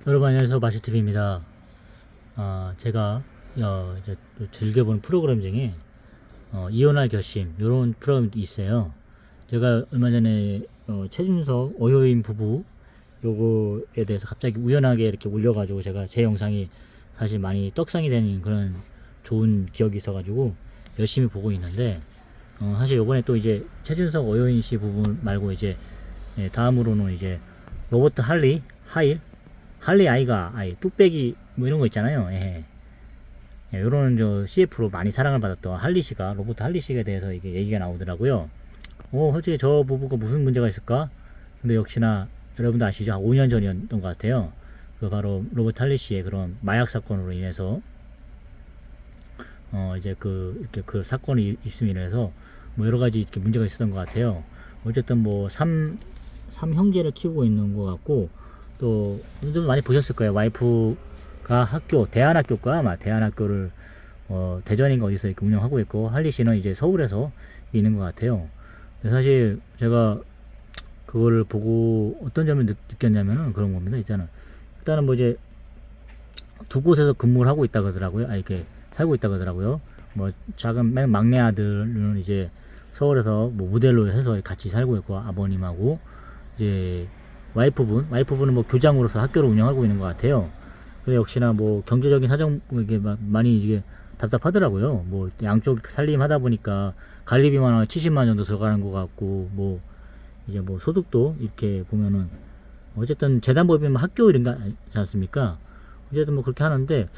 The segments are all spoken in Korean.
여러분 안녕하세요. 마시TV입니다. 제가 이제 즐겨보는 프로그램 중에 이혼할 결심 이런 프로그램이 있어요. 제가 얼마 전에 최준석 오효인 부부 요거에 대해서 갑자기 우연하게 이렇게 올려가지고 제가 제 영상이 사실 많이 떡상이 되는 그런 좋은 기억이 있어가지고 열심히 보고 있는데 사실 요번에 또 이제 최준석 오효인 씨 부부 말고 이제 다음으로는 이제 로버트 할리 아이가 뚝배기 뭐 이런 거 있잖아요. 요런 CF로 많이 사랑을 받았던 로버트 할리 씨에 대해서 이게 얘기가 나오더라고요. 솔직히 저 부부가 무슨 문제가 있을까? 근데 역시나 여러분도 아시죠? 한 5년 전이었던 것 같아요. 그 바로 로버트 할리 씨의 그런 마약 사건으로 인해서 이제 이렇게 그 사건이 있음으로 인해서 뭐 여러 가지 이렇게 문제가 있었던 것 같아요. 어쨌든 뭐 삼 형제를 키우고 있는 것 같고, 또 좀 많이 보셨을 거예요. 와이프가 대안학교가 아마 대안학교를 대전인가 어디서 이렇게 운영하고 있고, 할리 씨는 이제 서울에서 있는 것 같아요. 근데 사실 제가 그거를 보고 어떤 점을 느꼈냐면은 그런 겁니다. 일단은 뭐 이제 두 곳에서 근무를 하고 있다 그러더라고요. 이렇게 살고 있다 그러더라고요. 뭐 작은 막내 아들은 이제 서울에서 뭐 모델로 해서 같이 살고 있고, 아버님하고 이제 와이프분은 뭐 교장으로서 학교를 운영하고 있는 것 같아요. 근데 역시나 뭐 경제적인 사정 이게 많이 이게 답답하더라고요. 뭐 양쪽 살림하다 보니까 관리비만 한 70만 정도 들어가는 것 같고, 뭐 이제 뭐 소득도 이렇게 보면은 어쨌든 재단법인은 학교 이런 거 아니지 않습니까? 어쨌든 뭐 그렇게 하는데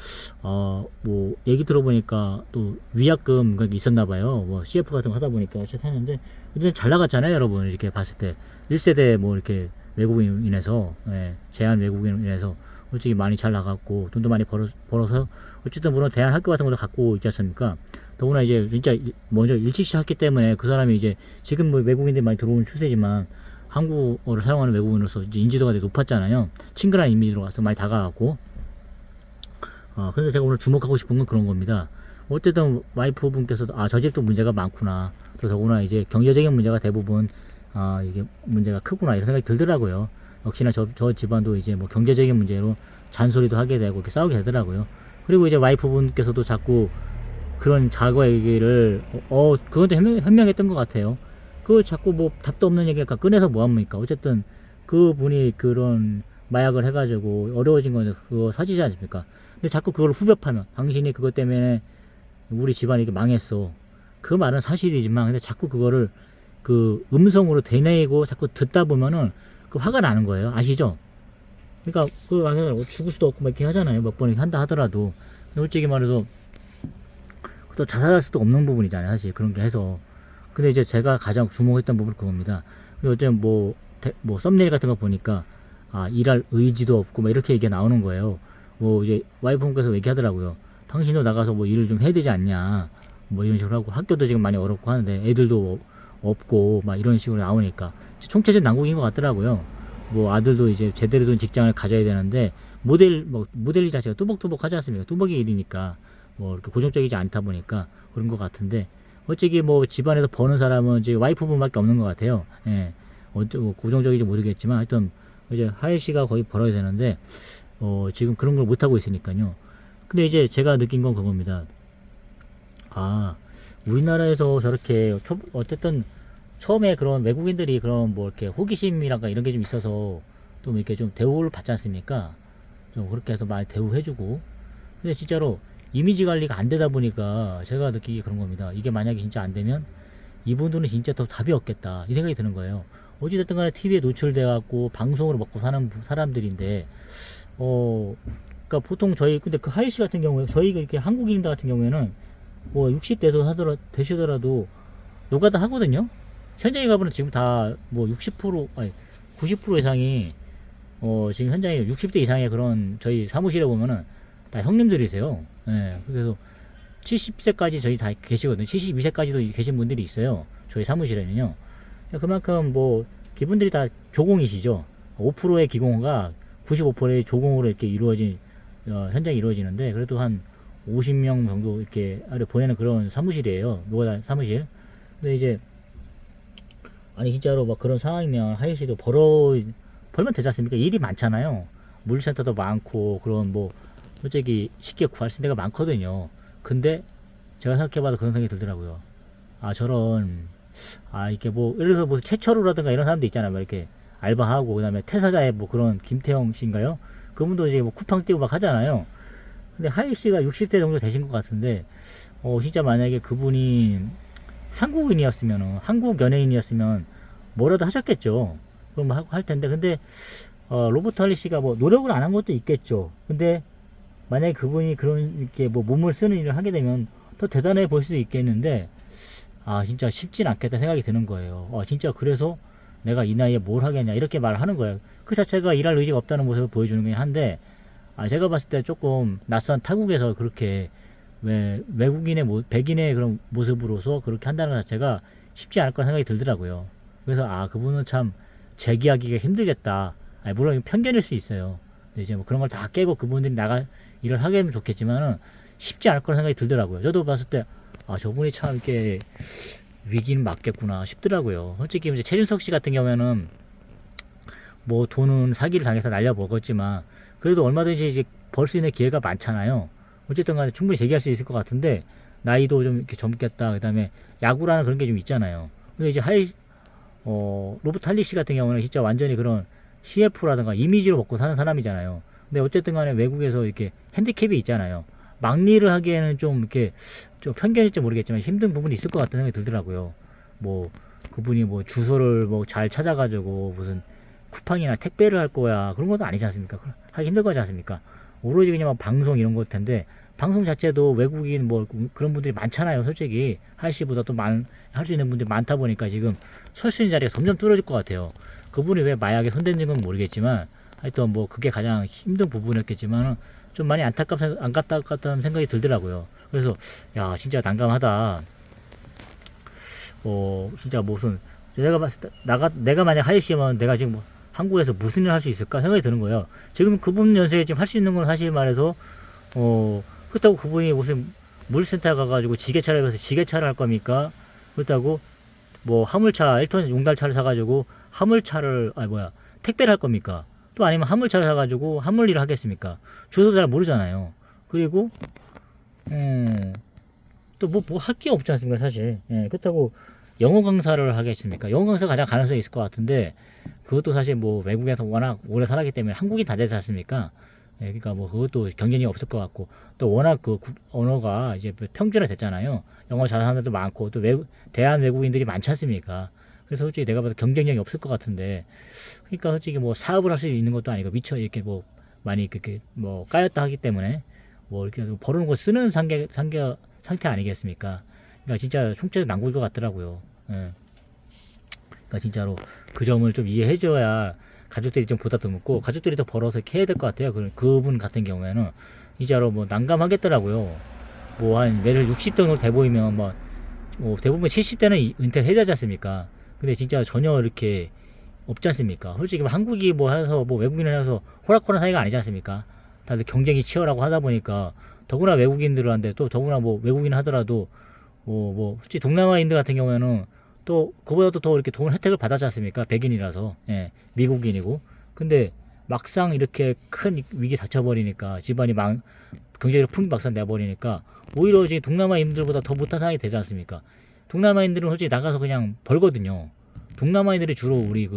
뭐 얘기 들어보니까 또 위약금 그게 있었나 봐요. 뭐 CF 같은 거 하다 보니까 어쨌든 했는데 근데 잘 나갔잖아요, 여러분. 이렇게 봤을 때 1세대 뭐 이렇게 외국인인에서 제한 외국인인에서 솔직히 많이 잘 나갔고 돈도 많이 벌어서 어쨌든 물론 대한 학교 같은 것도 갖고 있지 않습니까? 더구나 이제 진짜 먼저 일찍 시작했기 때문에 그 사람이 이제 지금 뭐 외국인들이 많이 들어오는 추세지만 한국어를 사용하는 외국인으로서 이제 인지도가 되게 높았잖아요. 친근한 이미지로 와서 많이 다가갔고. 근데 제가 오늘 주목하고 싶은 건 그런 겁니다. 어쨌든 와이프 분께서도 저 집도 문제가 많구나. 또 더구나 이제 경제적인 문제가 대부분 이게 문제가 크구나 이런 생각이 들더라고요. 역시나 저 집안도 이제 뭐 경제적인 문제로 잔소리도 하게 되고 이렇게 싸우게 되더라고요. 그리고 이제 와이프 분께서도 자꾸 그런 과거 얘기를 그것도 현명했던 것 같아요. 그 자꾸 뭐 답도 없는 얘기가 꺼내서 뭐합니까? 어쨌든 그 분이 그런 마약을 해가지고 어려워진 건 그거 사지지 않습니까? 근데 자꾸 그걸 후벼파면 당신이 그것 때문에 우리 집안이 이렇게 망했어. 그 말은 사실이지만 근데 자꾸 그거를 그 음성으로 되뇌이고 자꾸 듣다 보면은 그 화가 나는 거예요. 아시죠? 그러니까 죽을 수도 없고 막 이렇게 하잖아요. 몇 번 이렇게 한다 하더라도 솔직히 말해서 또 자살할 수도 없는 부분이잖아요. 사실 그런 게 해서. 근데 이제 제가 가장 주목했던 부분은 그겁니다. 어쨌든 뭐 썸네일 같은 거 보니까 일할 의지도 없고 막 이렇게 얘기가 나오는 거예요. 뭐 이제 와이프분께서 얘기하더라고요. 당신도 나가서 뭐 일을 좀 해야 되지 않냐. 뭐 이런 식으로 하고 학교도 지금 많이 어렵고 하는데 애들도 없고 막 이런 식으로 나오니까 총체적 난국인 것 같더라고요. 뭐 아들도 이제 제대로 된 직장을 가져야 되는데 모델 자체가 뚜벅뚜벅 하지 않습니까? 뚜벅이 일이니까 뭐 이렇게 고정적이지 않다 보니까 그런 것 같은데 어찌기 뭐 집안에서 버는 사람은 이제 와이프분밖에 없는 것 같아요. 뭐 고정적이지 모르겠지만 하여튼 이제 하일 씨가 거의 벌어야 되는데 지금 그런 걸 못 하고 있으니까요. 근데 이제 제가 느낀 건 그겁니다. 우리나라에서 저렇게 어쨌든 처음에 그런 외국인들이 그런 뭐 이렇게 호기심이랄까 이런 게 좀 있어서 좀 이렇게 좀 대우를 받지 않습니까? 좀 그렇게 해서 많이 대우해주고. 근데 진짜로 이미지 관리가 안 되다 보니까 제가 느끼기 그런 겁니다. 이게 만약에 진짜 안 되면 이분들은 진짜 더 답이 없겠다 이 생각이 드는 거예요. 어찌됐든 간에 TV에 노출돼 갖고 방송으로 먹고 사는 사람들인데 그러니까 보통 근데 그 하일 씨 같은 경우에 저희가 이렇게 한국인들 같은 경우에는 뭐 60대에서 되시더라도 노가다 하거든요. 현장에 가보면 지금 다 뭐 60% 아니 90% 이상이 지금 현장에 60대 이상의 그런 저희 사무실에 보면은 다 형님들이세요. 그래서 70세까지 저희 다 계시거든요. 72세까지도 계신 분들이 있어요. 저희 사무실에는요. 그만큼 뭐 기분들이 다 조공이시죠. 5%의 기공가 95%의 조공으로 이렇게 이루어진 현장이 이루어지는데 그래도 한 50명 정도 이렇게 보내는 그런 사무실이에요. 노가다 사무실. 근데 이제 진짜로 막 그런 상황이면 하일 씨도 벌면 되지 않습니까? 일이 많잖아요. 물류센터도 많고 그런 뭐 솔직히 쉽게 구할 수 있는 데가 많거든요. 근데 제가 생각해봐도 그런 생각이 들더라고요. 아 저런 이게 뭐 예를 들어서 뭐 최철우라든가 이런 사람도 있잖아요. 뭐 이렇게 알바하고 그다음에 퇴사자의 뭐 그런 김태형 씨인가요? 그분도 이제 뭐 쿠팡 뛰고 막 하잖아요. 근데 하이 씨가 60대 정도 되신 것 같은데 진짜 만약에 그분이 한국인이었으면 한국 연예인이었으면 뭐라도 하셨겠죠. 그럼 할 텐데 근데 로버트 할리 씨가 뭐 노력을 안 한 것도 있겠죠. 근데 만약에 그분이 그런 이렇게 뭐 몸을 쓰는 일을 하게 되면 더 대단해 보일 수도 있겠는데 진짜 쉽진 않겠다 생각이 드는 거예요. 진짜 그래서 내가 이 나이에 뭘 하겠냐 이렇게 말을 하는 거예요. 그 자체가 일할 의지가 없다는 모습을 보여주는 게 한데 제가 봤을 때 조금 낯선 타국에서 그렇게 외국인의 백인의 그런 모습으로서 그렇게 한다는 것 자체가 쉽지 않을 거라 생각이 들더라고요. 그래서 그분은 참 재기하기가 힘들겠다. 물론 편견일 수 있어요. 근데 이제 뭐 그런 걸 다 깨고 그분들이 나가 일을 하게 되면 좋겠지만은 쉽지 않을 거라 생각이 들더라고요. 저도 봤을 때 저분이 참 이렇게 위기는 맞겠구나 싶더라고요. 솔직히 이제 최준석 씨 같은 경우에는 뭐 돈은 사기를 당해서 날려 먹었지만 그래도 얼마든지 이제 벌 수 있는 기회가 많잖아요. 어쨌든 간에 충분히 재기할 수 있을 것 같은데 나이도 좀 이렇게 젊겠다. 그다음에 야구라는 그런 게 좀 있잖아요. 근데 이제 로버트 할리 씨 같은 경우는 진짜 완전히 그런 CF라든가 이미지로 먹고 사는 사람이잖아요. 근데 어쨌든 간에 외국에서 이렇게 핸디캡이 있잖아요. 막리를 하기에는 좀 이렇게 좀 편견일지 모르겠지만 힘든 부분이 있을 것 같다는 생각이 들더라고요. 뭐 그분이 뭐 주소를 뭐 잘 찾아가지고 무슨 쿠팡이나 택배를 할 거야 그런 것도 아니지 않습니까? 하기 힘들 거지 않습니까? 오로지 그냥 방송 이런 것 텐데 방송 자체도 외국인 뭐 그런 분들이 많잖아요. 솔직히 하이씨보다 또 할 수 있는 분들이 많다 보니까 지금 설 수 있는 자리가 점점 뚫어질 것 같아요. 그분이 왜 마약에 손댄지 건 모르겠지만 하여튼 뭐 그게 가장 힘든 부분이었겠지만 좀 많이 안타깝다는 생각이 들더라고요. 그래서 야 진짜 난감하다. 진짜 무슨 내가 봤을 때 내가 만약 하이씨면 내가 지금 뭐 한국에서 무슨 일을 할 수 있을까 생각이 드는 거예요. 지금 그분 연세에 지금 할 수 있는 건 사실 말해서 그렇다고 그분이 무슨 물센터 가가지고 지게차를 해서 지게차를 할 겁니까? 그렇다고 뭐 화물차 1톤 용달차를 사가지고 화물차를 택배를 할 겁니까? 또 아니면 화물차를 사가지고 화물 일을 하겠습니까? 주소도 잘 모르잖아요. 그리고 또 뭐 할 게 없지 않습니까 사실. 그렇다고 영어 강사를 하겠습니까? 영어 강사 가장 가능성이 있을 것 같은데 그것도 사실 뭐 외국에서 워낙 오래 살았기 때문에 한국인 다 되지 않습니까? 그러니까 뭐 그것도 경쟁이 없을 것 같고 또 워낙 그 언어가 이제 평준화 됐잖아요. 영어 잘하는 사람들도 많고 또 대한 외국인들이 많지 않습니까? 그래서 솔직히 내가 봐도 경쟁력이 없을 것 같은데 그러니까 솔직히 뭐 사업을 할 수 있는 것도 아니고 미처 이렇게 뭐 많이 그렇게 뭐 까였다 하기 때문에 뭐 이렇게 벌어놓은 거 쓰는 상태 아니겠습니까? 그러니까 진짜 총체적 난국일 것 같더라고요. 그러니까 진짜로 그 점을 좀 이해해줘야 가족들이 좀 보다듬고 가족들이 더 벌어서 이렇게 해야 될 것 같아요. 그분 같은 경우에는 진짜로 뭐 난감하겠더라고요. 뭐 한 매를 60대 정도 돼 보이면 뭐 대부분 70대는 은퇴해야 되지 않습니까? 근데 진짜 전혀 이렇게 없지 않습니까? 솔직히 뭐 한국이 뭐 해서 뭐 외국인을 해서 호락호락한 사이가 아니지 않습니까? 다들 경쟁이 치열하고 하다 보니까 더구나 외국인들한테 또 더구나 뭐 외국인 하더라도 솔직히 동남아인들 같은 경우에는 또 그보다도 더 이렇게 좋은 혜택을 받았지 않습니까? 백인이라서 미국인이고 근데 막상 이렇게 큰 위기 닥쳐버리니까 집안이 경제적 풍기 막상 내버리니까 오히려 이제 동남아인들보다 더 못한 상황이 되지 않습니까? 동남아인들은 솔직히 나가서 그냥 벌거든요. 동남아인들이 주로 우리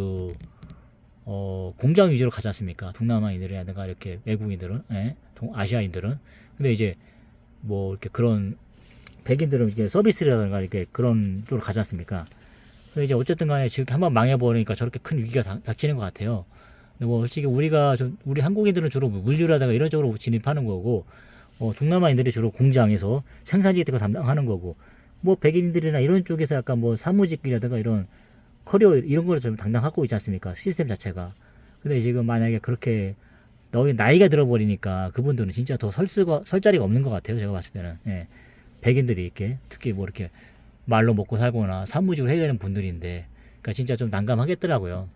공장 위주로 가지 않습니까? 동남아인들이라든가 이렇게 외국인들은, 아시아인들은. 근데 이제 뭐 이렇게 그런 백인들은 이제 서비스라든가 이렇게 그런 쪽으로 가지 않습니까? 근데 이제 어쨌든 간에 지금 한번 망해버리니까 저렇게 큰 위기가 닥치는 것 같아요. 근데 뭐 솔직히 우리 한국인들은 주로 물류라든가 이런 쪽으로 진입하는 거고, 동남아인들이 주로 공장에서 생산직 같은 거 담당하는 거고, 뭐 백인들이나 이런 쪽에서 약간 뭐 사무직이라든가 이런 커리어 이런 걸 좀 담당하고 있지 않습니까? 시스템 자체가. 근데 지금 만약에 그렇게 너희 나이가 들어버리니까 그분들은 진짜 더 설 자리가 없는 것 같아요. 제가 봤을 때는. 백인들이 이렇게 특히 뭐 이렇게 말로 먹고 살거나 사무직을 해야 되는 분들인데, 그러니까 진짜 좀 난감하겠더라고요.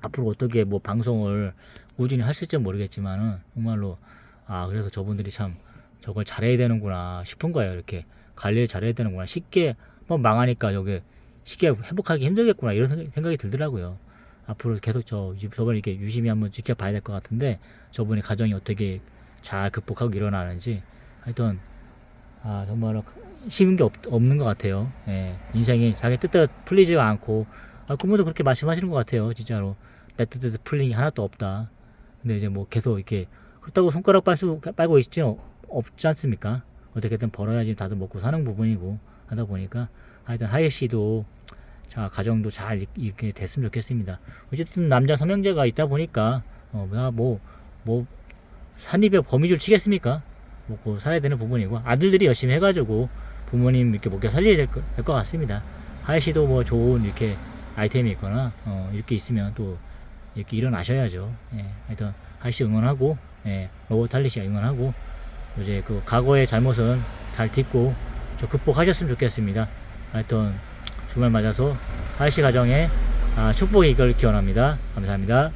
앞으로 어떻게 뭐 방송을 꾸준히 하실지 모르겠지만은 정말로 그래서 저분들이 참 저걸 잘해야 되는구나 싶은 거예요. 이렇게 관리를 잘해야 되는구나. 쉽게 한번 망하니까 저게 쉽게 회복하기 힘들겠구나 이런 생각이 들더라고요. 앞으로 계속 저번에 이렇게 유심히 한번 지켜봐야 될 것 같은데, 저분의 가정이 어떻게 잘 극복하고 일어나는지. 하여튼 정말 쉬운 게 없는 것 같아요. 예, 인생이 자기 뜻대로 풀리지가 않고, 그분도 그렇게 말씀하시는 것 같아요. 진짜로 내 뜻대로 풀린 게 하나도 없다. 근데 이제 뭐 계속 이렇게 그렇다고 손가락 빨고 있지 없지 않습니까? 어떻게든 벌어야지 다들 먹고 사는 부분이고 하다 보니까, 하여튼 하예 씨도 자 가정도 잘 이렇게 됐으면 좋겠습니다. 어쨌든 남자 삼형제가 있다 보니까 뭐 산입에 거미줄 치겠습니까? 먹고 살아야 되는 부분이고, 아들들이 열심히 해가지고 부모님 이렇게 먹여 살려야 될 것 같습니다. 하예 씨도 뭐 좋은 이렇게 아이템이 있거나 이렇게 있으면 또 이렇게 일어나셔야죠. 예, 하여튼 하예 씨 응원하고, 예, 로봇 할리 씨 응원하고, 이제 그 과거의 잘못은 잘 딛고 저 극복하셨으면 좋겠습니다. 하여튼 주말 맞아서 하예 씨 가정에 축복이 있길 기원합니다. 감사합니다.